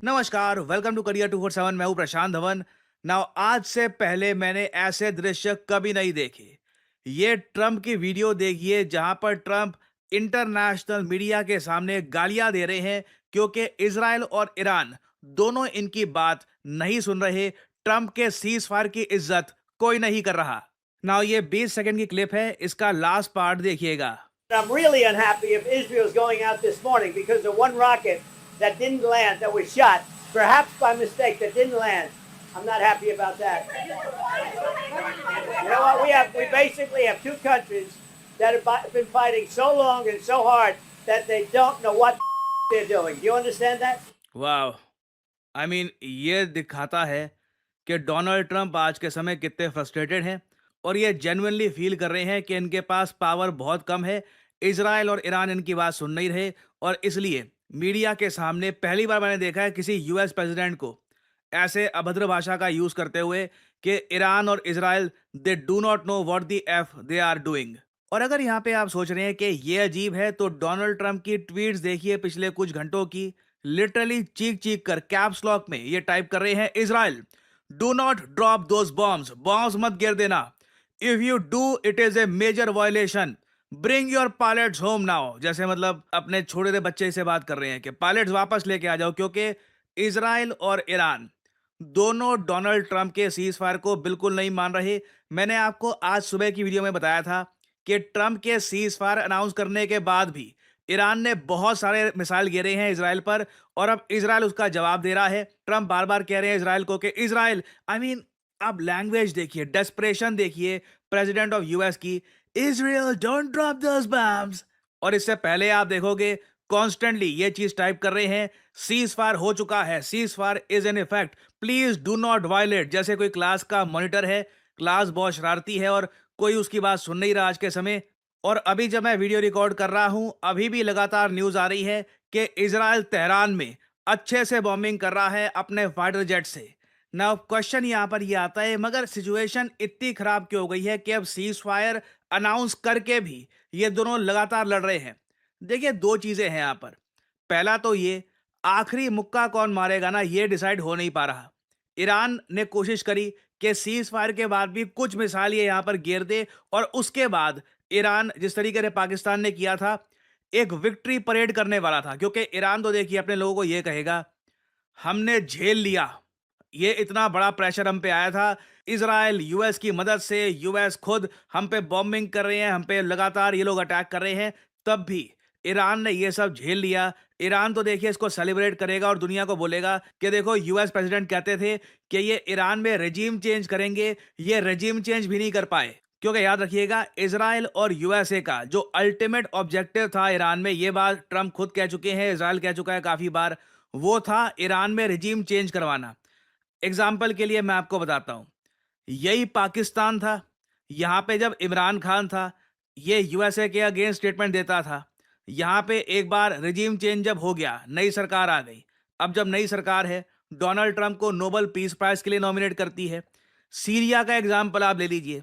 नमस्कार, welcome to career 247। मैं हूं प्रशांत धवन। नाउ आज से पहले मैंने ऐसे दृश्य कभी नहीं देखे। ये ट्रम्प की वीडियो देखिए जहां पर ट्रम्प इंटरनेशनल मीडिया के सामने गालियां दे रहे हैं क्योंकि इजराइल और ईरान दोनों इनकी बात नहीं सुन रहे। ट्रम्प के सीज फायर की इज्जत कोई नहीं कर रहा। नाउ ये 20 सेकंड की क्लिप है, इसका लास्ट पार्ट देखिएगा। I'm really unhappy if Israel's going out this morning because the one rocket that didn't land, that was shot, perhaps by mistake, that didn't land. I'm not happy about that. You know what? We basically have two countries that have been fighting so long and so hard that they don't know what they're doing. Do you understand that? वाह, I mean ये दिखाता है कि Donald Trump आज के समय कितने frustrated हैं और ये जेन्युइनली फील कर रहे हैं कि इनके पास पावर बहुत कम है। इजराइल और ईरान इनकी बात सुन नहीं रहे और इसलिए मीडिया के सामने पहली बार मैंने देखा है किसी यूएस प्रेसिडेंट को ऐसे अभद्र भाषा का यूज करते हुए कि ईरान और Israel they do not know what the F they are doing. और अगर यहाँ पे आप सोच रहे हैं कि ये अजीब है तो डोनाल्ड ट्रंप की ट्वीट्स देखिए पिछले कुछ घंटों की। लिटरली चीख चीख कर कैप्स लॉक में ये टाइप कर रहे हैं, Israel do not drop those bombs, bombs मत गिर देना। If you do it is a major violation, bring your pilots home now. जैसे मतलब अपने छोटे से बच्चे से बात कर रहे हैं कि पायलट्स वापस लेके आ जाओ, क्योंकि इजराइल और ईरान दोनों डोनाल्ड ट्रंप के सीज फायर को बिल्कुल नहीं मान रहे। मैंने आपको आज सुबह की वीडियो में बताया था कि ट्रंप के सीज फायर अनाउंस करने के बाद भी ईरान ने बहुत सारे मिसाइल गिरे हैं इजराइल पर और अब इजराइल उसका जवाब दे रहा है। ट्रंप बार बार कह रहे हैं इजराइल को कि इजराइल, आई मीन आप लैंग्वेज देखिए, डेस्परेशन देखिए प्रेसिडेंट ऑफ यूएस की, Israel don't drop those bombs. और इससे पहले आप देखोगे कॉन्स्टेंटली ये चीज टाइप कर रहे हैं, सीज फायर हो चुका है, cease fire is in effect, please do not violate. जैसे कोई क्लास का मॉनिटर है, क्लास बहुत शरारती है और कोई उसकी बात सुन नहीं रहा आज के समय। और अभी जब मैं वीडियो रिकॉर्ड कर रहा हूं अभी भी लगातार न्यूज आ रही है कि इजराइल तेहरान में अच्छे से बॉम्बिंग कर रहा है अपने फाइटर जेट से। नाउ क्वेश्चन यहां पर ये आता है, मगर सिचुएशन इतनी खराब क्यों हो गई है कि अब सीज फायर अनाउंस करके भी ये दोनों लगातार लड़ रहे हैं। देखिए दो चीजें हैं यहां पर। पहला तो ये, आखिरी मुक्का कौन मारेगा ना, ये डिसाइड हो नहीं पा रहा। ईरान ने कोशिश करी कि सीज फायर के बाद भी कुछ मिसाइल ये यहां पर गिर दे और उसके बाद ईरान जिस तरीके से पाकिस्तान ने किया था एक विक्ट्री परेड करने वाला था, क्योंकि ईरान तो देखिए अपने लोगों को ये कहेगा हमने झेल लिया, ये इतना बड़ा प्रेशर हम पे आया था, इजराइल यूएस की मदद से, यूएस खुद हम पे बॉम्बिंग कर रहे हैं, हम पे लगातार ये लोग अटैक कर रहे हैं, तब भी ईरान ने ये सब झेल लिया। ईरान तो देखिए इसको सेलिब्रेट करेगा और दुनिया को बोलेगा कि देखो यूएस प्रेसिडेंट कहते थे कि ये ईरान में रेजिम चेंज करेंगे, ये रेजिम चेंज भी नहीं कर पाए। क्योंकि याद रखिएगा इजराइल और यूएसए का जो अल्टीमेट ऑब्जेक्टिव था ईरान में, ये बात ट्रंप खुद कह चुके हैं, इजराइल कह चुका है काफी बार, वो था ईरान में रेजिम चेंज करवाना। एग्जाम्पल के लिए मैं आपको बताता हूं, यही पाकिस्तान था, यहां पे जब इमरान खान था ये यूएसए के अगेंस्ट स्टेटमेंट देता था। यहां पे एक बार रिजीम चेंज जब हो गया, नई सरकार आ गई, अब जब नई सरकार है डोनाल्ड ट्रंप को नोबेल पीस प्राइज के लिए नॉमिनेट करती है। सीरिया का एग्जाम्पल आप ले लीजिए,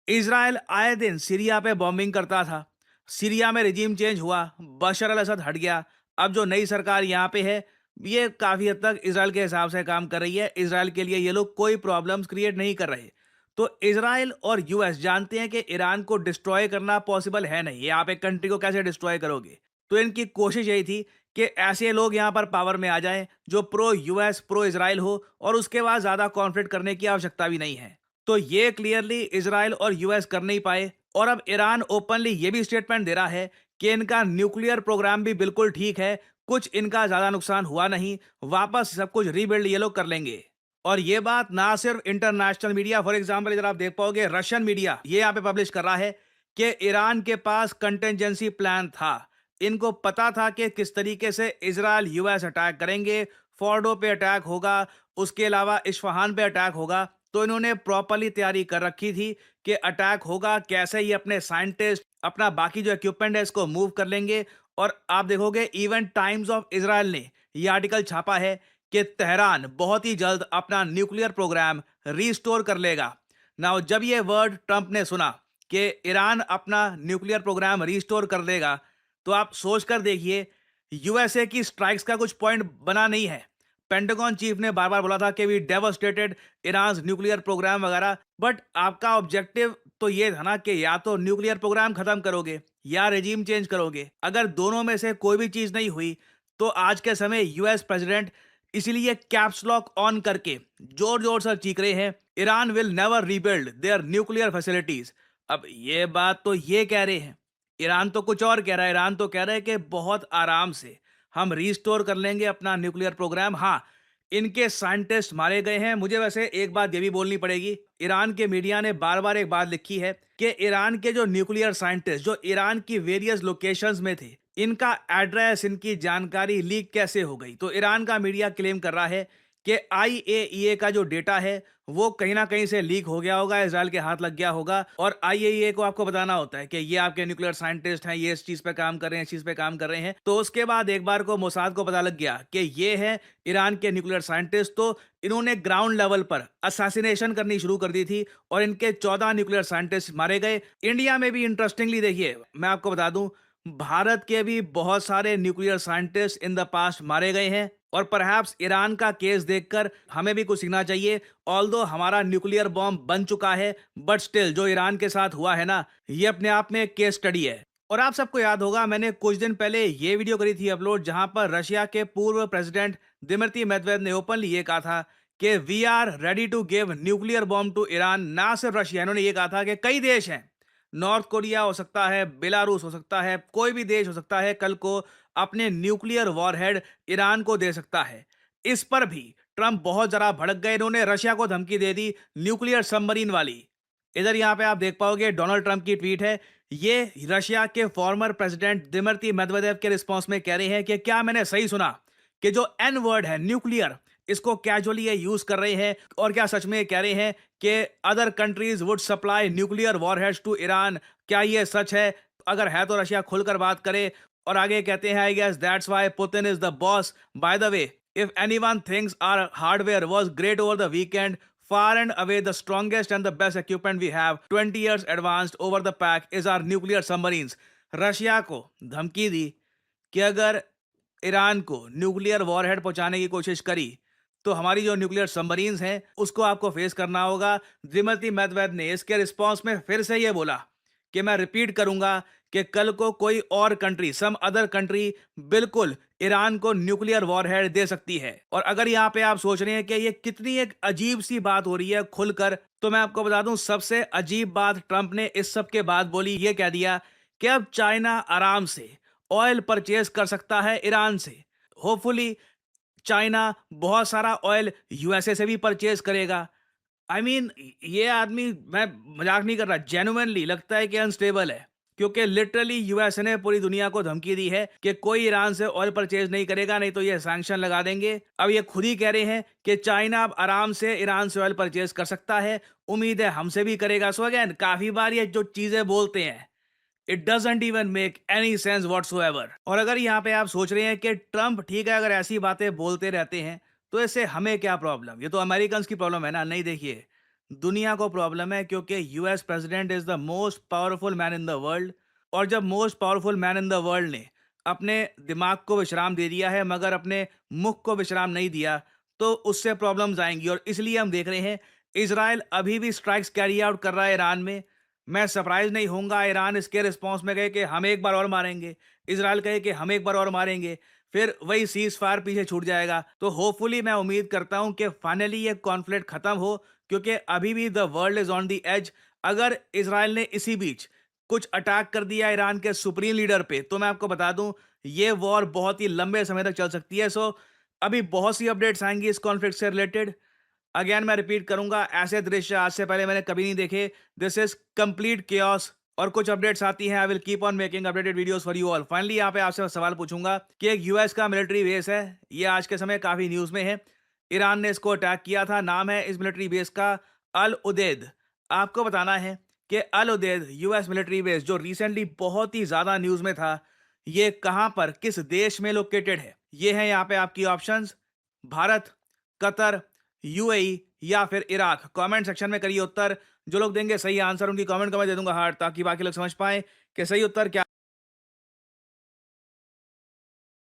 इजराइल आए दिन सीरिया पे बॉम्बिंग करता था, सीरिया में रिजीम चेंज हुआ, बशर अल असद हट गया, अब जो नई सरकार यहाँ पे है ये काफी हद तक इजराइल के हिसाब से काम कर रही है, इजराइल के लिए ये लोग कोई प्रॉब्लम्स क्रिएट नहीं कर रहे। तो इजराइल और यूएस जानते हैं कि ईरान को डिस्ट्रॉय करना पॉसिबल है नहीं, ये आप एक कंट्री को कैसे डिस्ट्रॉय करोगे। तो इनकी कोशिश यही थी कि ऐसे लोग यहाँ पर पावर में आ जाएं जो प्रो यूएस प्रो इजराइल हो और उसके बाद ज्यादा कॉन्फ्लिक्ट करने की आवश्यकता भी नहीं है। तो ये क्लियरली इजराइल और यूएस कर नहीं पाए और अब ईरान ओपनली ये भी स्टेटमेंट दे रहा है कि इनका न्यूक्लियर प्रोग्राम भी बिल्कुल ठीक है, कुछ इनका ज्यादा नुकसान हुआ नहीं, वापस सब कुछ रीबिल्ड ये लोग कर लेंगे। और ये बात ना सिर्फ इंटरनेशनल मीडिया, फॉर एग्जांपल इधर आप देख पाओगे रशियन मीडिया ये यहाँ पे पब्लिश कर रहा है कि ईरान के पास कंटेंजेंसी प्लान था, इनको पता था कि किस तरीके से इजराइल यूएस अटैक करेंगे, फोर्डो पे अटैक होगा, उसके अलावा इस्फहान पे अटैक होगा। तो इन्होंने प्रॉपरली तैयारी कर रखी थी कि अटैक होगा कैसे, ही अपने साइंटिस्ट अपना बाकी जो इक्विपमेंट है इसको मूव कर लेंगे। और आप देखोगे इवन टाइम्स ऑफ इजराइल ने ये आर्टिकल छापा है कि तेहरान बहुत ही जल्द अपना न्यूक्लियर प्रोग्राम रिस्टोर कर लेगा। नाउ जब ये वर्ड ट्रंप ने सुना कि ईरान अपना न्यूक्लियर प्रोग्राम रिस्टोर कर देगा, तो आप सोच कर देखिए यूएसए की स्ट्राइक्स का कुछ पॉइंट बना नहीं है। पेंटागन चीफ ने बार बार बोला था कि we devastated Iran nuclear program वगैरह। बट आपका ऑब्जेक्टिव तो ये था ना कि या तो न्यूक्लियर प्रोग्राम खत्म करोगे या रेजीम चेंज करोगे। अगर दोनों में से कोई भी चीज नहीं हुई तो आज के समय यूएस प्रेसिडेंट इसीलिए कैप्स लॉक ऑन करके जोर जोर से चीख रहे हैं, Iran will never rebuild their nuclear facilities. अब ये बात तो ये कह रहे हैं, ईरान तो कुछ और कह रहा है। ईरान तो कह रहा है कि बहुत आराम से हम रीस्टोर कर लेंगे अपना न्यूक्लियर प्रोग्राम। हाँ, इनके साइंटिस्ट मारे गए हैं। मुझे वैसे एक बात ये भी बोलनी पड़ेगी, ईरान के मीडिया ने बार बार एक बात लिखी है कि ईरान के जो न्यूक्लियर साइंटिस्ट जो ईरान की वेरियस लोकेशंस में थे, इनका एड्रेस, इनकी जानकारी लीक कैसे हो गई। तो ईरान का मीडिया क्लेम कर रहा है कि आईएईए का जो डेटा है वो कहीं ना कहीं से लीक हो गया होगा, इजराइल के हाथ लग गया होगा। और आईएईए को आपको बताना होता है कि ये आपके न्यूक्लियर साइंटिस्ट हैं, ये इस चीज पे काम कर रहे हैं, इस चीज पे काम कर रहे हैं। तो उसके बाद एक बार को मोसाद को पता लग गया कि ये है ईरान के न्यूक्लियर साइंटिस्ट, तो इन्होंने ग्राउंड लेवल पर असैसिनेशन करनी शुरू कर दी थी और इनके 14 न्यूक्लियर साइंटिस्ट मारे गए। इंडिया में भी इंटरेस्टिंगली देखिए, मैं आपको बता दूं, भारत के भी बहुत सारे nuclear scientist in the past मारे गए हैं। और परहैप्स ईरान का केस देखकर हमें भी कुछ सीखना चाहिए। ऑल्दो हमारा न्यूक्लियर बॉम्ब बन चुका है, बट स्टिल जो ईरान के साथ हुआ है ना, ये अपने आप में एक केस स्टडी है। और आप सबको याद होगा, मैंने कुछ दिन पहले ये वीडियो करी थी अपलोड, जहां पर रशिया के पूर्व प्रेसिडेंट दिमित्री मेदवेदेव ने ओपनली ये कहा था कि we are ready to give nuclear bomb to Iran. ना सिर्फ रशिया, इन्होंने ये कहा था कि कई देश हैं, नॉर्थ कोरिया हो सकता है, बेलारूस हो सकता है, कोई भी देश हो सकता है, कल को अपने न्यूक्लियर वॉरहेड ईरान को दे सकता है। इस पर भी ट्रंप बहुत जरा भड़क गए, इन्होंने रशिया को धमकी दे दी न्यूक्लियर सबमरीन वाली। इधर यहां पे आप देख पाओगे डोनाल्ड ट्रंप की ट्वीट है, ये रशिया के फॉर्मर प्रेसिडेंट दिमित्री मेदवेदेव के रिस्पॉन्स में कह रहे हैं कि क्या मैंने सही सुना कि जो एन वर्ड है न्यूक्लियर, इसको कैजुअली ये यूज कर रहे हैं। और क्या सच में कह रहे हैं कि other countries would supply nuclear warheads to Iran? क्या ये सच है? अगर है तो रशिया खुलकर बात करे। और आगे कहते हैं, I guess that's why Putin is the boss. By the way, if anyone thinks our hardware was great over the weekend, far and away the strongest and the best equipment we have 20 years advanced over the pack is our nuclear submarines। Russia को धमकी दी कि अगर Iran को nuclear warhead पहुंचाने की कोशिश करी तो हमारी जो न्यूक्लियर सबमरीन्स हैं उसको आपको फेस करना होगा। दिमित्री मेदवेदेव ने इसके रिस्पांस में फिर से ये बोला कि मैं रिपीट करूंगा कि कल को कोई और कंट्री, सम अदर कंट्री, बिल्कुल ईरान को न्यूक्लियर वॉरहेड दे सकती है। और अगर यहाँ पे आप सोच रहे हैं कि ये कितनी एक अजीब सी बात हो रही है खुलकर, तो मैं आपको बता दूं, सबसे अजीब बात ट्रंप ने इस सब के बाद बोली, ये कह दिया कि अब चाइना आराम से ऑयल परचेज कर सकता है ईरान से। होपफुली चाइना बहुत सारा ऑयल यूएसए से भी परचेज करेगा। आई मीन, ये आदमी, मैं मजाक नहीं कर रहा, जेन्युइनली लगता है कि अनस्टेबल है। क्योंकि लिटरली यूएसए ने पूरी दुनिया को धमकी दी है कि कोई ईरान से ऑयल परचेज नहीं करेगा, नहीं तो ये सैंक्शन लगा देंगे। अब ये खुद ही कह रहे हैं कि चाइना अब आराम से ईरान से ऑयल परचेज कर सकता है, उम्मीद है हमसे भी करेगा। सो अगेन, काफी बार ये जो चीजें बोलते हैं, it doesn't even make any sense whatsoever. और अगर यहाँ पे आप सोच रहे हैं कि ट्रंप ठीक है, अगर ऐसी बातें बोलते रहते हैं तो इससे हमें क्या प्रॉब्लम, ये तो अमेरिकन की प्रॉब्लम है ना। नहीं, देखिए, दुनिया को प्रॉब्लम है, क्योंकि US president is the most powerful man in the world. और जब most powerful man in the world ने अपने दिमाग को विश्राम दे दिया है मगर अपने मुख को विश्राम नहीं दिया, तो उससे प्रॉब्लम्स आएंगी। और इसलिए हम देख रहे हैं इजराइल अभी भी स्ट्राइक्स कैरी आउट कर रहा है ईरान में। मैं सरप्राइज नहीं होऊंगा ईरान इसके रिस्पॉन्स में कहे कि हम एक बार और मारेंगे, इजराइल कहे कि हम एक बार और मारेंगे, फिर वही सीज फायर पीछे छूट जाएगा। तो होपफुली मैं उम्मीद करता हूं कि फाइनली ये कॉन्फ्लिक्ट खत्म हो, क्योंकि अभी भी the world is on the edge. अगर इजराइल ने इसी बीच कुछ अटैक कर दिया ईरान के सुप्रीम लीडर पे, तो मैं आपको बता दूं ये वॉर बहुत ही लंबे समय तक चल सकती है। सो अभी बहुत सी अपडेट्स आएंगी इस कॉन्फ्लिक्ट से रिलेटेड। अगेन मैं रिपीट करूंगा, ऐसे दृश्य आज से पहले मैंने कभी नहीं देखे। This is complete chaos. और कुछ अपडेट्स आती हैं, I will keep on making updated videos for you all. Finally यहाँ पे आपसे सवाल पूछूंगा कि एक यूएस का मिलिट्री बेस है, ये आज के समय काफी न्यूज में है, ईरान ने इसको अटैक किया था। नाम है इस मिलिट्री बेस का अल उदैद। आपको बताना है कि अल उदैद यूएस मिलिट्री बेस, जो रिसेंटली बहुत ही ज्यादा न्यूज में था, ये कहां पर, किस देश में लोकेटेड है। ये है यहाँ पे आपकी ऑप्शंस, भारत, कतर, यूएई या फिर इराक। कमेंट सेक्शन में करिए उत्तर। जो लोग देंगे सही आंसर, उनकी कमेंट को मैं दे दूंगा हार्ट, ताकि बाकी लोग समझ पाए कि सही उत्तर क्या